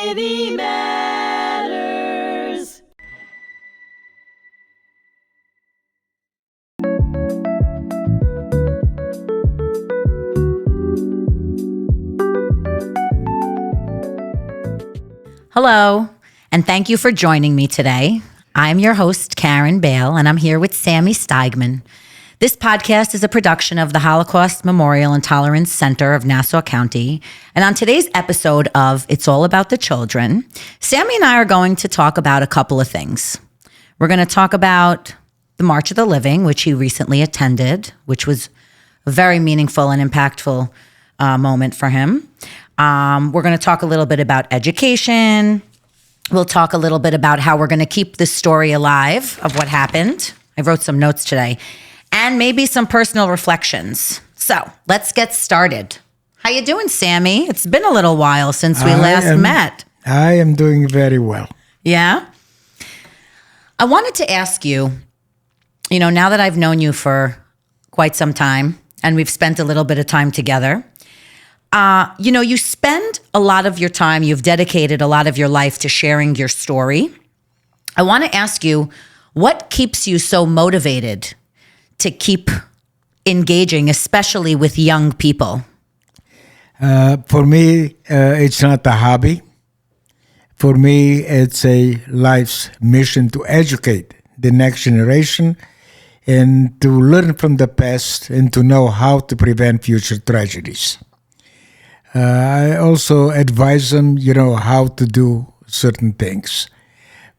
Humanity Matters. Hello, and thank you for joining me today. I'm your host, Carin Bail, and I'm here with Sami Steigmann. This podcast is a production of the Holocaust Memorial and Tolerance Center of Nassau County. And on today's episode of It's All About the Children, Sami and I are going to talk about a couple of things. We're going to talk about the March of the Living, which he recently attended, which was a very meaningful and impactful moment for him. We're going to talk a little bit about education. We'll talk a little bit about how we're going to keep this story alive of what happened. I wrote some notes today. And maybe some personal reflections. So let's get started. How you doing, Sami? It's been a little while since we last met. I am doing very well. Yeah? I wanted to ask you, now that I've known you for quite some time, and we've spent a little bit of time together, you spend a lot of your time, you've dedicated a lot of your life to sharing your story. I want to ask you, what keeps you so motivated to keep engaging, especially with young people? For me, it's not a hobby. For me, it's a life's mission to educate the next generation and to learn from the past and to know how to prevent future tragedies. I also advise them, how to do certain things.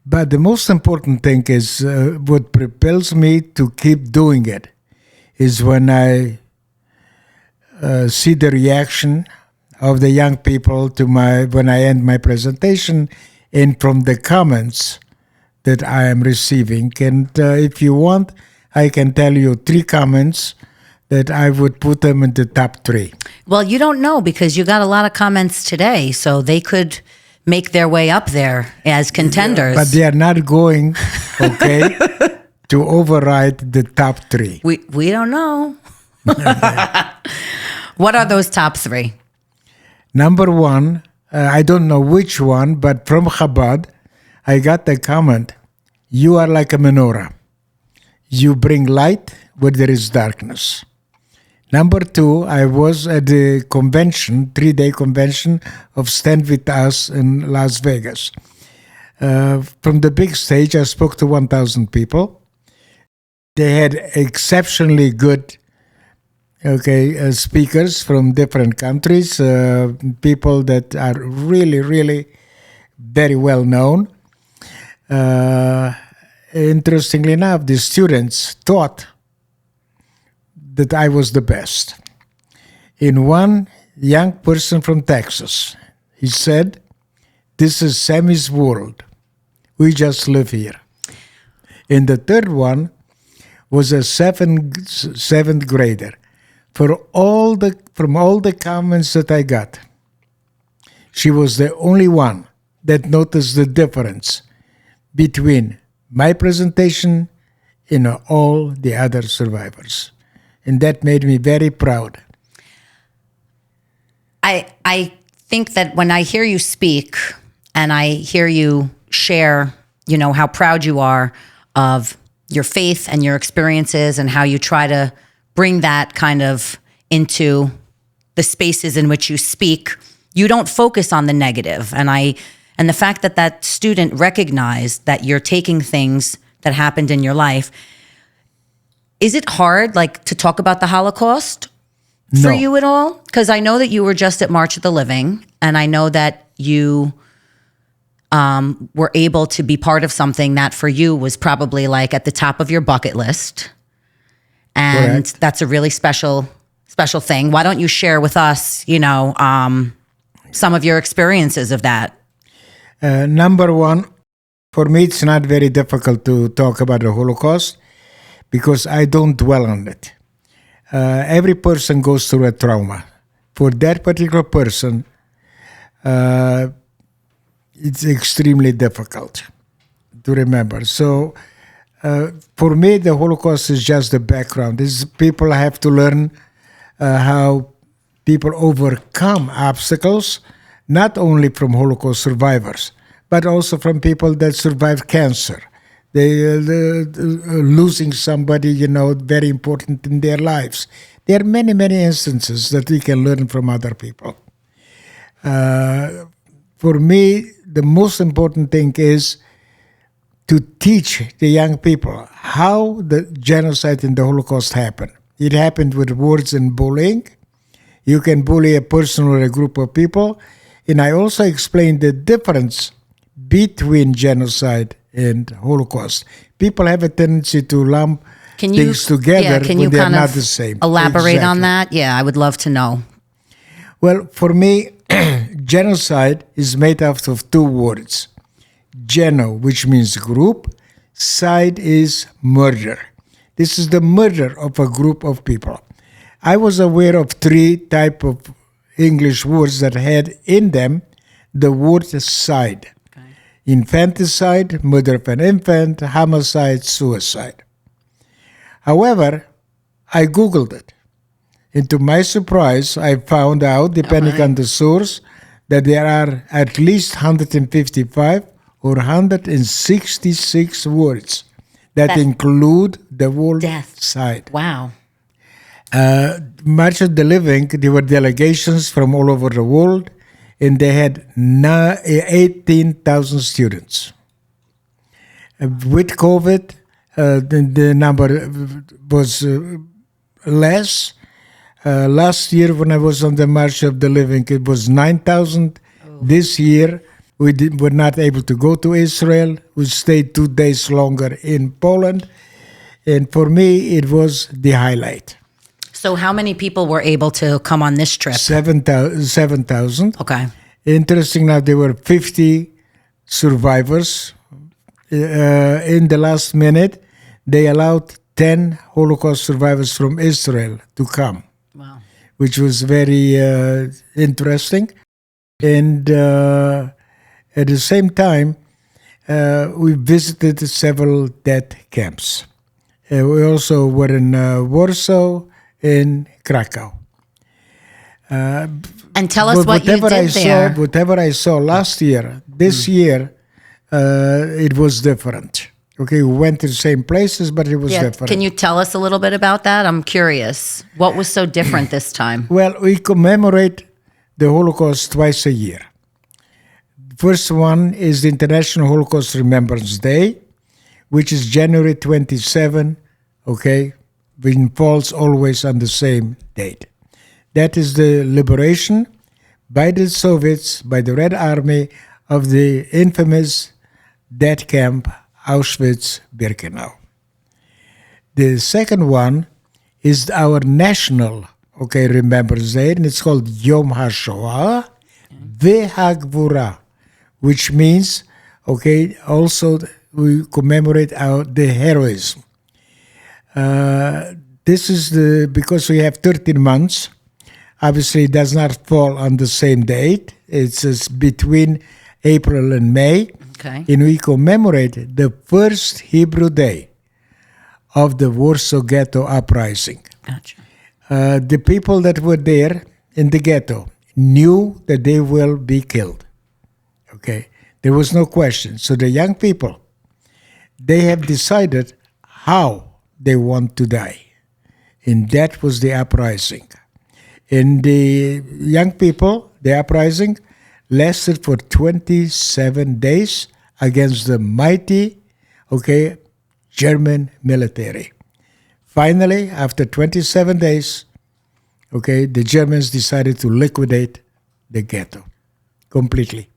But the most important thing is what propels me to keep doing it is when I see the reaction of the young people to when I end my presentation and from the comments that I am receiving. And if you want, I can tell you 3 comments that I would put them in the top 3. Well, you don't know because you got a lot of comments today, so they could make their way up there as contenders. But they are not going, to override the top 3. We don't know. What are those top 3? Number 1, I don't know which one, but from Chabad, I got the comment, you are like a menorah. You bring light where there is darkness. Number 2, I was at the convention, 3-day convention of Stand With Us in Las Vegas. From the big stage, I spoke to 1,000 people. They had exceptionally good speakers from different countries, people that are really, really very well known. Interestingly enough, the students thought that I was the best. In one young person from Texas, he said, this is Sami's world. We just live here. And the third one was a seventh grader. From all the comments that I got, she was the only one that noticed the difference between my presentation and all the other survivors. And that made me very proud. I think that when I hear you speak and I hear you share, how proud you are of your faith and your experiences and how you try to bring that kind of into the spaces in which you speak, you don't focus on the negative. And the fact that student recognized that you're taking things that happened in your life. Is it hard, to talk about the Holocaust for you at all? Because I know that you were just at March of the Living, and I know that you were able to be part of something that for you was probably at the top of your bucket list. And Correct. That's a really special thing. Why don't you share with us, some of your experiences of that? Number 1, for me, it's not very difficult to talk about the Holocaust because I don't dwell on it. Every person goes through a trauma. For that particular person, it's extremely difficult to remember. So for me, the Holocaust is just the background. People have to learn how people overcome obstacles not only from Holocaust survivors, but also from people that survived cancer. Losing somebody, very important in their lives. There are many, many instances that we can learn from other people. For me, the most important thing is to teach the young people how the genocide and the Holocaust happened. It happened with words and bullying. You can bully a person or a group of people. And I also explained the difference between genocide and Holocaust. People have a tendency to lump things together when they're not the same. Elaborate on that? Yeah, I would love to know. Well, for me, genocide is made out of two words. Geno, which means group. Side is murder. This is the murder of a group of people. I was aware of three types of English words that had in them the word side. Infanticide, murder of an infant, homicide, suicide. However, I Googled it. And to my surprise, I found out, depending on the source, that there are at least 155 or 166 words that include the word side. Wow. Much of the living, there were delegations from all over the world, and they had 18,000 students. With COVID, the number was less. Last year, when I was on the March of the Living, it was 9,000. This year, we were not able to go to Israel. We stayed 2 days longer in Poland. And for me, it was the highlight. So how many people were able to come on this trip? 7,000. Okay. Interesting enough, there were 50 survivors. In the last minute, they allowed 10 Holocaust survivors from Israel to come. Wow. Which was very interesting. And at the same time, we visited several death camps. We also were in Warsaw, in Krakow. And tell us what you did there. Whatever I saw last year, this year, it was different. Okay, we went to the same places, but it was different. Can you tell us a little bit about that? I'm curious. What was so different this time? Well, we commemorate the Holocaust twice a year. First one is the International Holocaust Remembrance Day, which is January 27, okay, which falls always on the same date. That is the liberation by the Soviets, by the Red Army, of the infamous death camp Auschwitz-Birkenau. The second one is our national, Remembrance Day, and it's called Yom HaShoah V'Hagvura, which means, also we commemorate the heroism. This is because we have 13 months. Obviously, it does not fall on the same date. It's between April and May. Okay. And we commemorate the first Hebrew day of the Warsaw Ghetto uprising. Gotcha. The people that were there in the ghetto knew that they will be killed. Okay. There was no question. So the young people, they have decided how they want to die. And that was the uprising. And the young people, the uprising, lasted for 27 days against the mighty, German military. Finally, after 27 days, the Germans decided to liquidate the ghetto completely.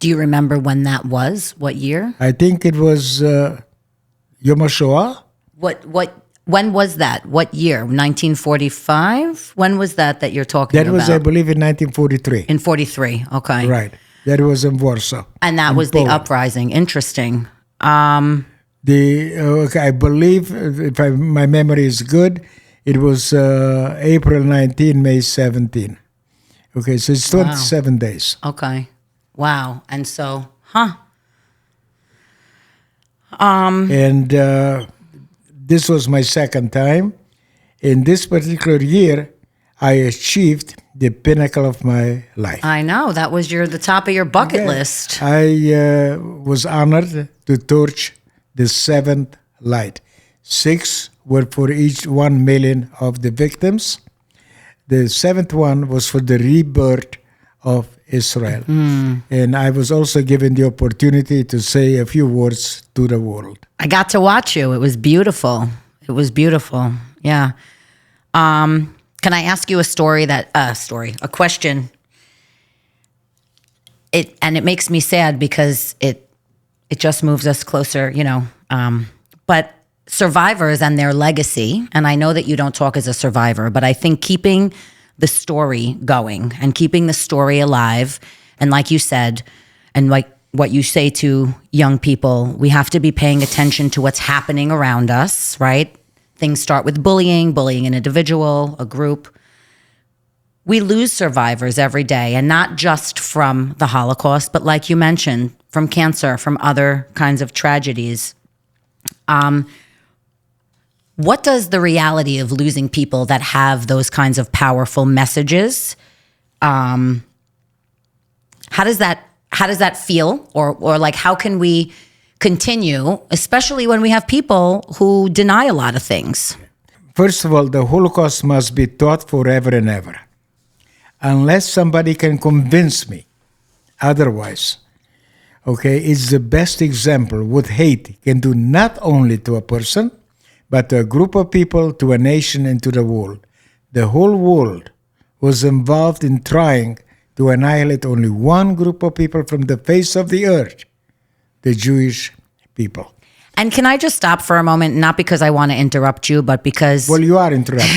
Do you remember when that was? What year? I think it was Yom HaShoah. When was that? What year? 1945? When was that you're talking about? That was, I believe, in 1943. In 43, okay. Right. That was in Warsaw. And that was Poland. The uprising. Interesting. I believe, if my memory is good, it was April 19, May 17. Okay, so it's 27 days. Okay. Wow. And so, And this was my second time. In this particular year, I achieved the pinnacle of my life. I know. That was the top of your bucket list. I was honored to torch the seventh light. 6 were for each 1 million of the victims. The seventh one was for the rebirth of Israel. And I was also given the opportunity to say a few words to the world. I got to watch you. It was beautiful. It was beautiful. Yeah. Can I ask you a question? It makes me sad because it just moves us closer, but survivors and their legacy, and I know that you don't talk as a survivor, but I think keeping the story going and keeping the story alive, and like you said, and like what you say to young people, we have to be paying attention to what's happening around us, right? Things start with bullying an individual, a group. We lose survivors every day, and not just from the Holocaust, but like you mentioned, from cancer, from other kinds of tragedies. What does the reality of losing people that have those kinds of powerful messages, how does that feel? Or like, how can we continue, especially when we have people who deny a lot of things? First of all, the Holocaust must be taught forever and ever. Unless somebody can convince me otherwise. Okay, it's the best example what hate can do not only to a person, but to a group of people, to a nation, and to the world. The whole world was involved in trying to annihilate only one group of people from the face of the earth, the Jewish people. And can I just stop for a moment, not because I want to interrupt you, but because... Well, you are interrupting.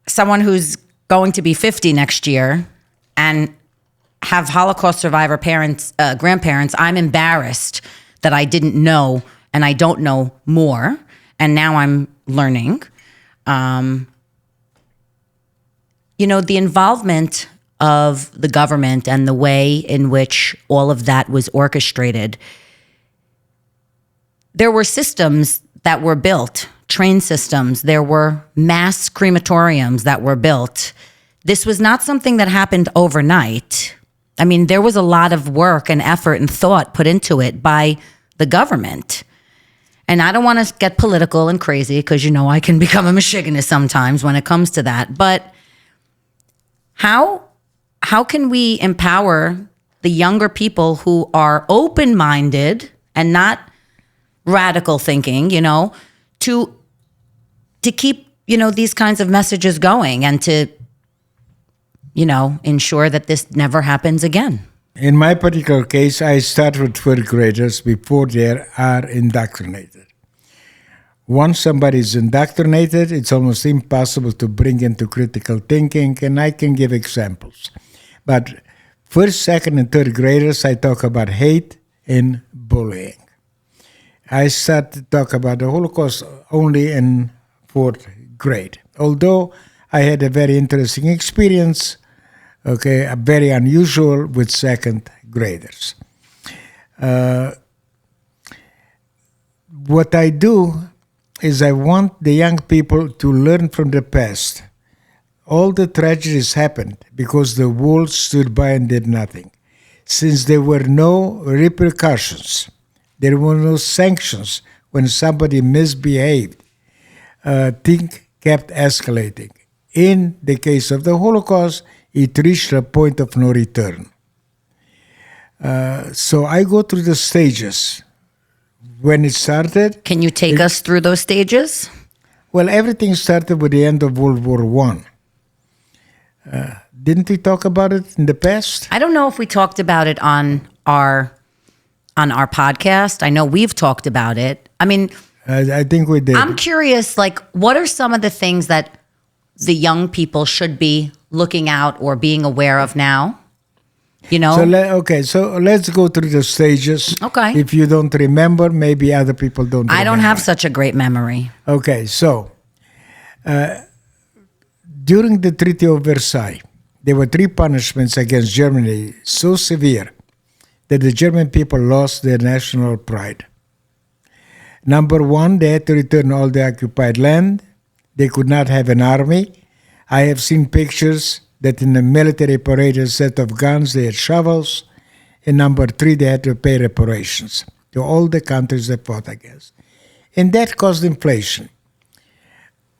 Someone who's going to be 50 next year and have Holocaust survivor grandparents, I'm embarrassed that I didn't know and I don't know more. And now I'm learning. The involvement of the government and the way in which all of that was orchestrated. There were systems that were built, train systems. There were mass crematoriums that were built. This was not something that happened overnight. I mean, there was a lot of work and effort and thought put into it by the government. And I don't want to get political and crazy because, I can become a misogynist sometimes when it comes to that. But how can we empower the younger people who are open-minded and not radical thinking, to keep, these kinds of messages going and to, ensure that this never happens again? In my particular case, I start with third graders before they are indoctrinated. Once somebody is indoctrinated, it's almost impossible to bring into critical thinking, and I can give examples. But first, second, and third graders, I talk about hate and bullying. I start to talk about the Holocaust only in fourth grade, although I had a very interesting experience, very unusual with second graders. What I do is I want the young people to learn from the past. All the tragedies happened because the world stood by and did nothing. Since there were no repercussions, there were no sanctions when somebody misbehaved, things kept escalating. In the case of the Holocaust, it reached a point of no return. So I go through the stages. When it started... Can you take us through those stages? Well, everything started with the end of World War I. Didn't we talk about it in the past? I don't know if we talked about it on our podcast. I know we've talked about it. I mean... I think we did. I'm curious, what are some of the things that the young people should be looking out or being aware of now? So let's go through the stages. Okay. If you don't remember, maybe other people don't remember. I don't have such a great memory. Okay, so during the Treaty of Versailles, there were 3 punishments against Germany so severe that the German people lost their national pride. Number 1, they had to return all the occupied land. They could not have an army. I have seen pictures that in the military parade, a set of guns, they had shovels. And number 3, they had to pay reparations to all the countries they fought against. And that caused inflation.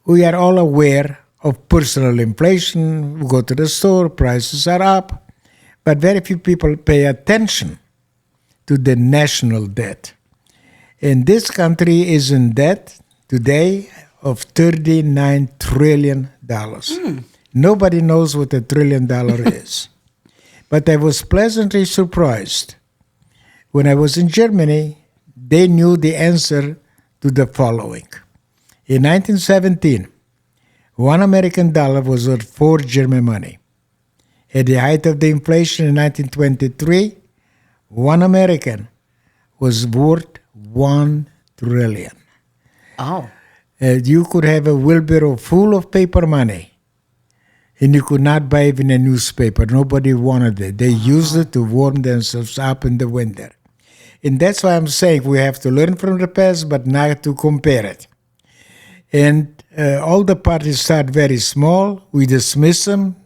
We are all aware of personal inflation. We go to the store, prices are up. But very few people pay attention to the national debt. And this country is in debt today of $39 trillion. Nobody knows what $1 trillion is. But I was pleasantly surprised. When I was in Germany, they knew the answer to the following. In 1917, $1 American was worth 4 German money. At the height of the inflation in 1923, 1 American was worth 1 trillion. Oh. You could have a wheelbarrow full of paper money, and you could not buy even a newspaper. Nobody wanted it. They used it to warm themselves up in the winter. And that's why I'm saying we have to learn from the past, but not to compare it. And all the parties start very small. We dismiss them.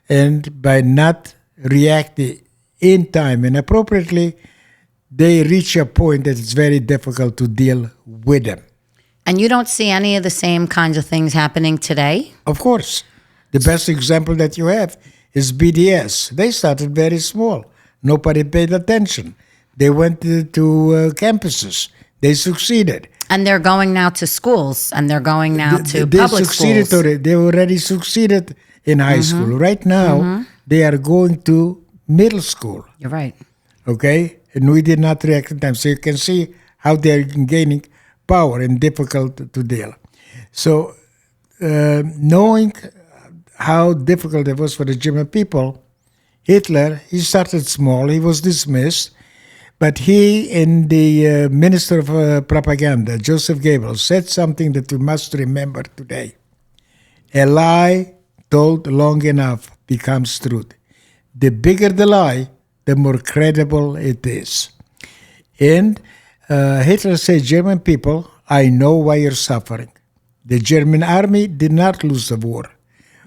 And by not reacting in time and appropriately, they reach a point that it's very difficult to deal with them. And you don't see any of the same kinds of things happening today? Of course. The best example that you have is BDS. They started very small. Nobody paid attention. They went to campuses. They succeeded. And they're going now to schools, and they're going now to they public succeeded schools. Already. They already succeeded in high school. Right now, they are going to middle school. You're right. Okay? And we did not react in time. So you can see how they're gaining power and difficult to deal. So knowing how difficult it was for the German people, Hitler, he started small. He was dismissed. But he and the Minister of Propaganda, Joseph Goebbels, said something that we must remember today. A lie told long enough becomes truth. The bigger the lie, the more credible it is. And Hitler said, German people, I know why you're suffering. The German army did not lose the war.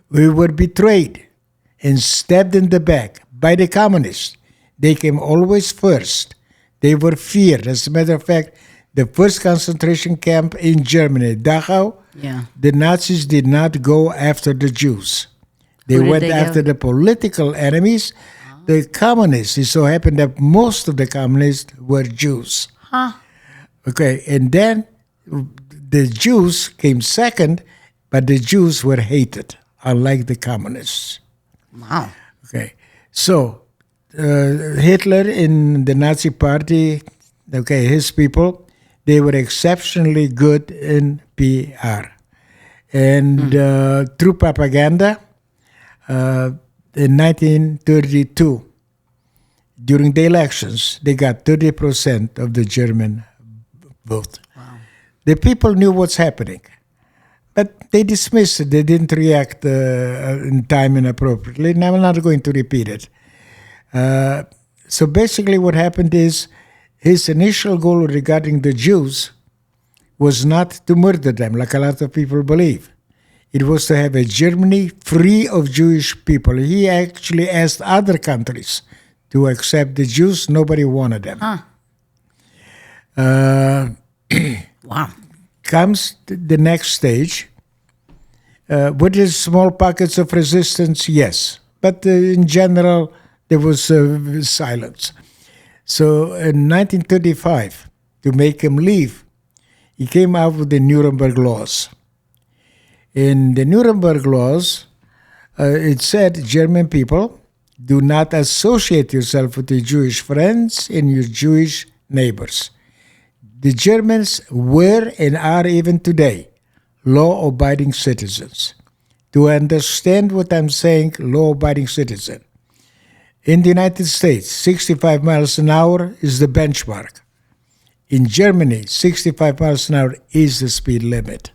We were betrayed and stabbed in the back by the communists. They came always first. They were feared. As a matter of fact, the first concentration camp in Germany, Dachau, the Nazis did not go after the Jews. They went after the political enemies, the communists. It so happened that most of the communists were Jews. Okay, and then the Jews came second, but the Jews were hated, unlike the communists. Wow. Okay, so Hitler in the Nazi party, okay, his people, they were exceptionally good in PR. And through propaganda, in 1932, during the elections, they got 30% of the German vote. Wow. The people knew what's happening, but they dismissed it. They didn't react in time and appropriately, and I'm not going to repeat it. So basically what happened is his initial goal regarding the Jews was not to murder them, like a lot of people believe. It was to have a Germany free of Jewish people. He actually asked other countries to accept the Jews. Nobody wanted them. Wow. Comes the next stage. With his small pockets of resistance, yes. But in general, there was silence. So in 1935, to make him leave, he came out with the Nuremberg laws. In the Nuremberg laws, it said, German people, do not associate yourself with your Jewish friends and your Jewish neighbors. The Germans were and are even today law-abiding citizens. To understand what I'm saying, law-abiding citizen. In the United States, 65 miles an hour is the benchmark. In Germany, 65 miles an hour is the speed limit.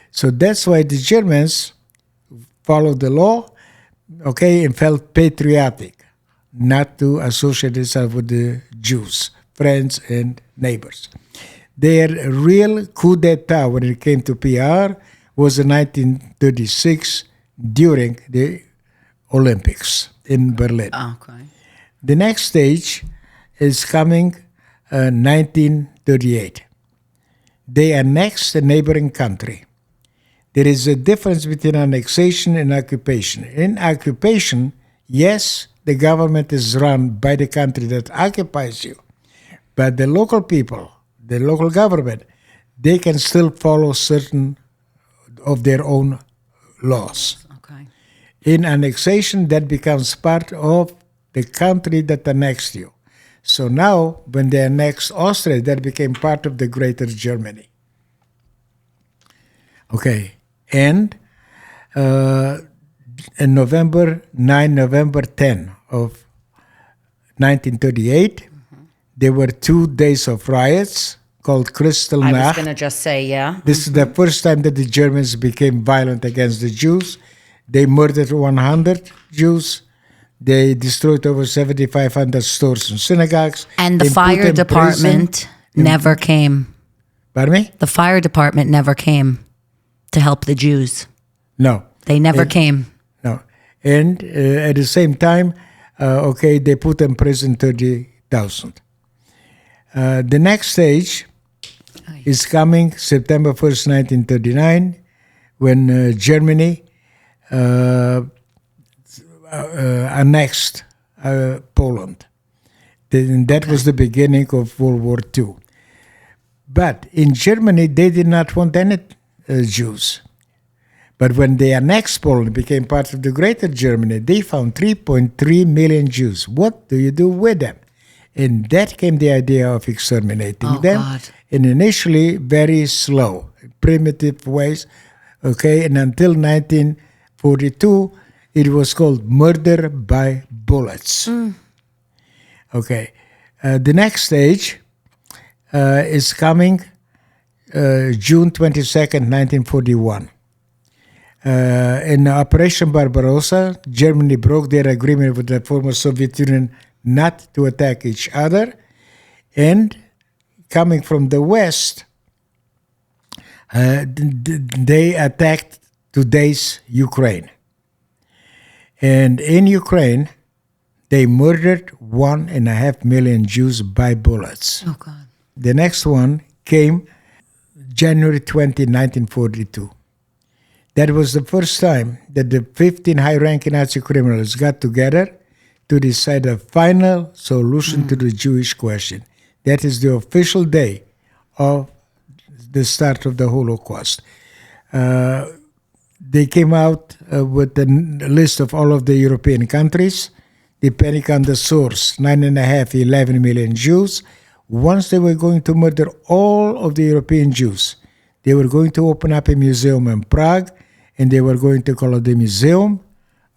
So that's why the Germans followed the law, okay, and felt patriotic, not to associate themselves with the Jews, friends and neighbors. Their real coup d'etat when it came to PR was the 1936 during the Olympics in Berlin. Okay. The next stage is coming 1938. They annexed a neighboring country. There is a difference between annexation and occupation. In occupation, yes, the government is run by the country that occupies you, but the local people, the local government, they can still follow certain of their own laws. Okay. In annexation, that becomes part of the country that annexed you. So now, when they annexed Austria, that became part of the Greater Germany. Okay, and in November 10 of 1938, there were 2 days of riots called Kristallnacht. I was going to just say, yeah. This is the first time that the Germans became violent against the Jews. They murdered 100 Jews. They destroyed over 7,500 stores and synagogues. And the They put fire in department never came. Pardon me? The fire department never came to help the Jews. No. They never came. No. And at the same time, they put in prison 30,000. The next stage is coming September 1st, 1939, when Germany annexed Poland. And that was the beginning of World War II. But in Germany, they did not want any Jews. But when they annexed Poland, became part of the Greater Germany, they found 3.3 million Jews. What do you do with them? And that came the idea of exterminating them. God. And initially, very slow, primitive ways. Okay, and until 1942, it was called murder by bullets. Okay, the next stage is coming June 22nd, 1941. In Operation Barbarossa, Germany broke their agreement with the former Soviet Union not to attack each other. And coming from the West, they attacked today's Ukraine. And in Ukraine, they murdered 1.5 million Jews by bullets. Oh, God. The next one came January 20, 1942. That was the first time that the 15 high-ranking Nazi criminals got together to decide a final solution to the Jewish question. That is the official day of the start of the Holocaust. They came out with a list of all of the European countries, depending on the source, 9.5, 11 million Jews. Once they were going to murder all of the European Jews, they were going to open up a museum in Prague, and they were going to call it the Museum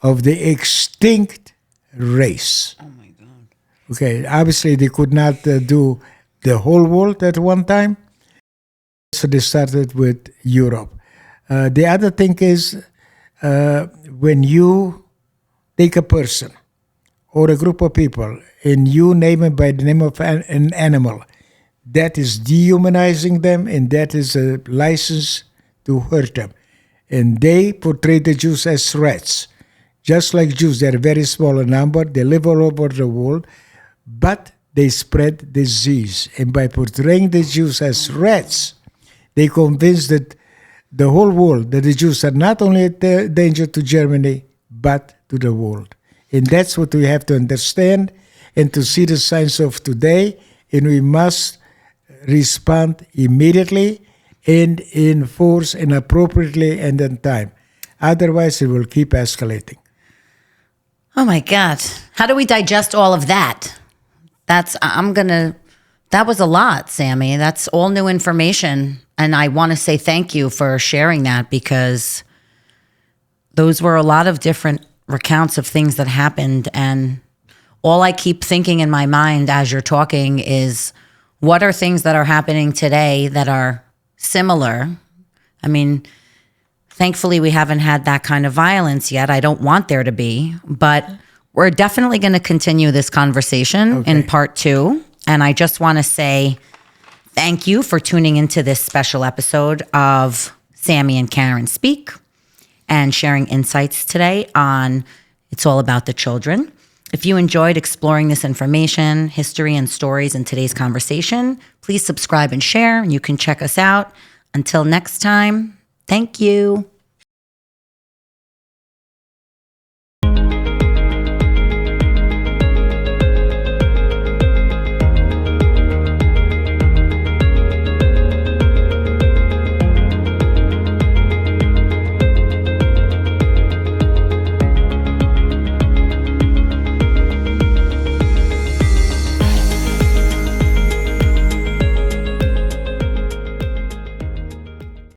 of the Extinct Race. Oh, my God. Okay, obviously they could not do the whole world at one time, so they started with Europe. The other thing is, when you take a person or a group of people and you name it by the name of an animal, that is dehumanizing them, and that is a license to hurt them. And they portray the Jews as threats. Just like Jews, they're very small in number, they live all over the world, but they spread disease. And by portraying the Jews as threats, they convince that the whole world that the Jews are not only a danger to Germany, but to the world. And that's what we have to understand and to see the signs of today, and we must respond immediately and enforce and appropriately and in time. Otherwise, it will keep escalating. Oh, my God. How do we digest all of that? That was a lot, Sami. That's all new information. And I want to say thank you for sharing that, because those were a lot of different recounts of things that happened. And all I keep thinking in my mind as you're talking is, what are things that are happening today that are similar? I mean, thankfully, we haven't had that kind of violence yet. I don't want there to be, but we're definitely going to continue this conversation in part 2. And I just want to say thank you for tuning into this special episode of Sami and Carin Speak. and sharing insights today on It's All About the Children. If you enjoyed exploring this information, history, and stories in today's conversation, please subscribe and share, and you can check us out. Until next time, thank you.